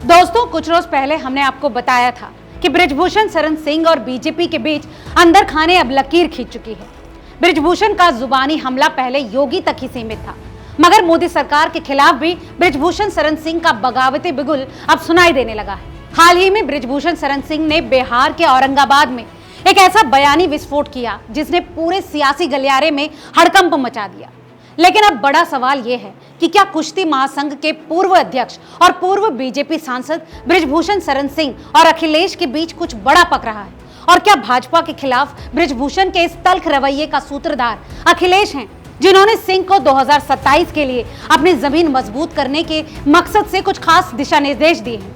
दोस्तों, कुछ रोज पहले हमने आपको बताया था कि बृजभूषण शरण सिंह और बीजेपी के बीच अंदर खाने अब लकीर खींच चुकी है। बृजभूषण का जुबानी हमला पहले योगी तक ही सीमित था, मगर मोदी सरकार के खिलाफ भी बृजभूषण शरण सिंह का बगावती बिगुल अब सुनाई देने लगा है। हाल ही में बृजभूषण शरण सिंह ने बिहार के औरंगाबाद में एक ऐसा बयानी विस्फोट किया जिसने पूरे सियासी गलियारे में हड़कंप मचा दिया। लेकिन अब बड़ा सवाल यह है कि क्या कुश्ती महासंघ के पूर्व अध्यक्ष और पूर्व बीजेपी सांसद बृजभूषण शरण सिंह और अखिलेश के बीच कुछ बड़ा पक रहा है, और क्या भाजपा के खिलाफ बृजभूषण के इस तल्ख रवैये का सूत्रधार अखिलेश हैं, जिन्होंने सिंह को 2027 के लिए अपनी जमीन मजबूत करने के मकसद से कुछ खास दिशा निर्देश दिए हैं।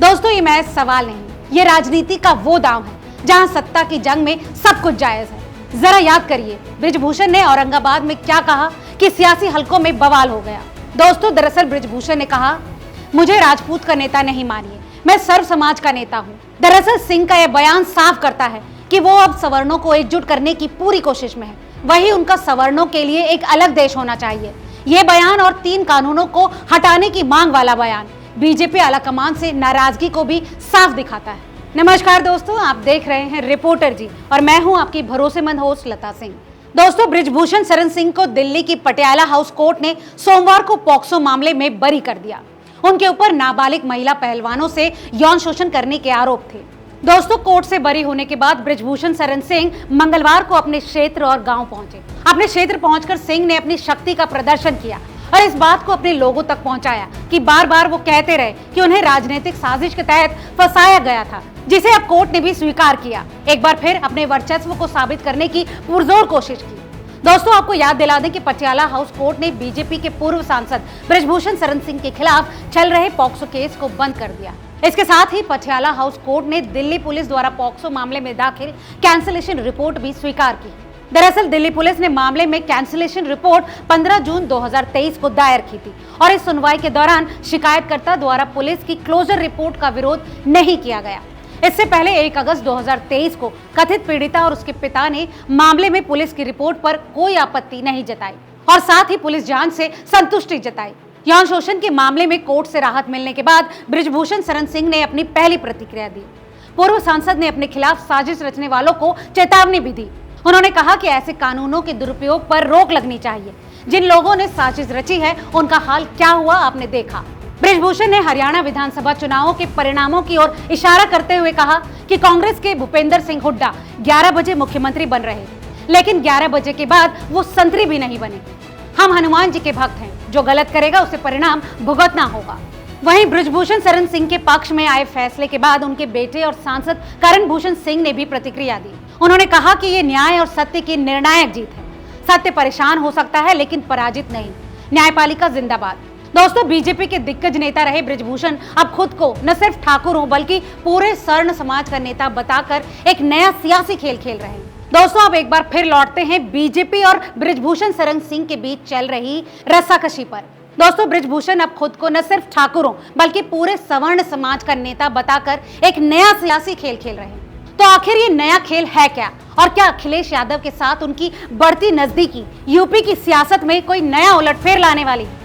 दोस्तों, ये महज सवाल नहीं, ये राजनीति का वो दांव है जहां सत्ता की जंग में सब कुछ जायज है। जरा याद करिए, बृजभूषण ने औरंगाबाद में क्या कहा कि सियासी हलकों में बवाल हो गया। दोस्तों, दरअसल बृजभूषण ने कहा, मुझे राजपूत का नेता नहीं मानिए, मैं सर्व समाज का नेता हूं। दरअसल सिंह का यह बयान साफ करता है कि वो अब सवर्णों को एकजुट करने की पूरी कोशिश में है। वही उनका सवर्णों के लिए एक अलग देश होना चाहिए। ये बयान और 3 कानूनों को हटाने की मांग वाला बयान बीजेपी आलाकमान से नाराजगी को भी साफ दिखाता है। नमस्कार दोस्तों, आप देख रहे हैं रिपोर्टर जी और मैं हूं आपकी भरोसेमंद होस्ट लता सिंह। दोस्तों, बृजभूषण शरण सिंह को दिल्ली की पटियाला हाउस कोर्ट ने सोमवार को पॉक्सो मामले में बरी कर दिया। उनके ऊपर नाबालिग महिला पहलवानों से यौन शोषण करने के आरोप थे। दोस्तों, कोर्ट से बरी होने के बाद बृजभूषण शरण सिंह मंगलवार को अपने क्षेत्र और गांव पहुंचे। अपने क्षेत्र पहुंचकर सिंह ने अपनी शक्ति का प्रदर्शन किया और इस बात को अपने लोगों तक पहुंचाया कि बार बार वो कहते रहे कि उन्हें राजनीतिक साजिश के तहत फंसाया गया था, जिसे अब कोर्ट ने भी स्वीकार किया। एक बार फिर अपने वर्चस्व को साबित करने की पुरजोर कोशिश की। दोस्तों, आपको याद दिला दें कि पटियाला हाउस कोर्ट ने बीजेपी के पूर्व सांसद बृजभूषण शरण सिंह के खिलाफ चल रहे पॉक्सो केस को बंद कर दिया। इसके साथ ही पटियाला हाउस कोर्ट ने दिल्ली पुलिस द्वारा पॉक्सो मामले में दाखिल कैंसिलेशन रिपोर्ट भी स्वीकार की। दरअसल दिल्ली पुलिस ने मामले में कैंसिलेशन रिपोर्ट 15 जून 2023 को दायर की थी और इस सुनवाई के दौरान शिकायतकर्ता द्वारा पुलिस की क्लोजर रिपोर्ट का विरोध नहीं किया गया। इससे पहले 1 अगस्त 2023 को कथित पीड़िता और उसके पिता ने मामले में पुलिस की रिपोर्ट पर कोई आपत्ति नहीं जताई और साथ ही पुलिस जांच से संतुष्टि जताई। यौन शोषण के मामले में कोर्ट से राहत मिलने के बाद बृजभूषण शरण सिंह ने अपनी पहली प्रतिक्रिया दी। पूर्व सांसद ने अपने खिलाफ साजिश रचने वालों को चेतावनी भी दी। उन्होंने कहा कि ऐसे कानूनों के दुरुपयोग पर रोक लगनी चाहिए। जिन लोगों ने साजिश रची है उनका हाल क्या हुआ आपने देखा। बृजभूषण ने हरियाणा विधानसभा चुनावों के परिणामों की ओर इशारा करते हुए कहा कि कांग्रेस के भूपेंद्र सिंह हुड्डा 11 बजे मुख्यमंत्री बन रहे थे, लेकिन 11 बजे के बाद वो संतरी भी नहीं बने। हम हनुमान जी के भक्त हैं, जो गलत करेगा उसे परिणाम भुगतना होगा। वहीं बृजभूषण शरण सिंह के पक्ष में आए फैसले के बाद उनके बेटे और सांसद करण भूषण सिंह ने भी प्रतिक्रिया दी। उन्होंने कहा कि ये न्याय और सत्य की निर्णायक जीत है। सत्य परेशान हो सकता है लेकिन पराजित नहीं। न्यायपालिका जिंदाबाद। दोस्तों, बीजेपी के दिग्गज नेता रहे बृजभूषण अब खुद को न सिर्फ ठाकुरों बल्कि पूरे स्वर्ण समाज का नेता बताकर एक नया सियासी खेल खेल रहे हैं। दोस्तों, अब एक बार फिर लौटते हैं बीजेपी और बृजभूषण शरण सिंह के बीच चल रही रस्साकशी पर। दोस्तों, बृजभूषण अब खुद को न सिर्फ ठाकुरों बल्कि पूरे सवर्ण समाज का नेता बताकर एक नया सियासी खेल खेल रहे हैं। तो आखिर ये नया खेल है क्या, और क्या अखिलेश यादव के साथ उनकी बढ़ती नजदीकी यूपी की सियासत में कोई नया उलटफेर लाने वाली है?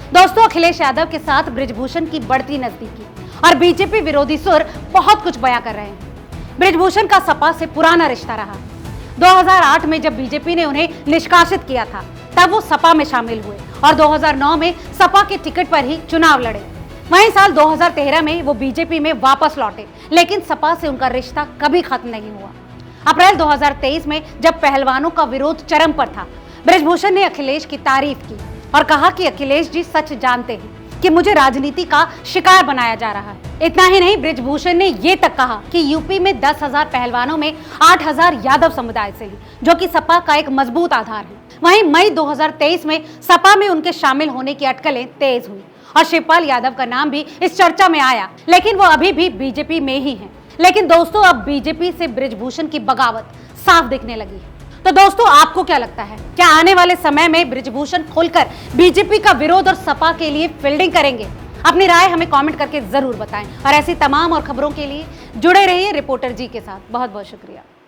दोस्तों, अखिलेश यादव के साथ बृजभूषण की बढ़ती नजदीकी और बीजेपी विरोधी सुर बहुत कुछ बयां कर रहे हैं। बृजभूषण का सपा से पुराना रिश्ता रहा। 2008 में जब बीजेपी ने उन्हें निष्कासित किया था तब वो सपा में शामिल हुए और 2009 में सपा के टिकट पर ही चुनाव लड़े। वहीं साल 2013 में वो बीजेपी में वापस लौटे, लेकिन सपा से उनका रिश्ता कभी खत्म नहीं हुआ। अप्रैल 2023 में जब पहलवानों का विरोध चरम पर था, बृजभूषण ने अखिलेश की तारीफ की और कहा कि अखिलेश जी सच जानते हैं कि मुझे राजनीति का शिकार बनाया जा रहा है। इतना ही नहीं, बृजभूषण ने ये तक कहा कि यूपी में 10,000 पहलवानों में 8,000 यादव समुदाय से हैं, जो कि सपा का एक मजबूत आधार है। वहीं मई 2023 में सपा में उनके शामिल होने की अटकलें तेज हुई और शिवपाल यादव का नाम भी इस चर्चा में आया, लेकिन वो अभी भी बीजेपी में ही है। लेकिन दोस्तों, अब बीजेपी से बृजभूषण की बगावत साफ दिखने लगी है। तो दोस्तों, आपको क्या लगता है, क्या आने वाले समय में बृजभूषण खुलकर बीजेपी का विरोध और सपा के लिए फील्डिंग करेंगे? अपनी राय हमें कमेंट करके जरूर बताएं और ऐसी तमाम और खबरों के लिए जुड़े रहिए रिपोर्टर जी के साथ। बहुत बहुत शुक्रिया।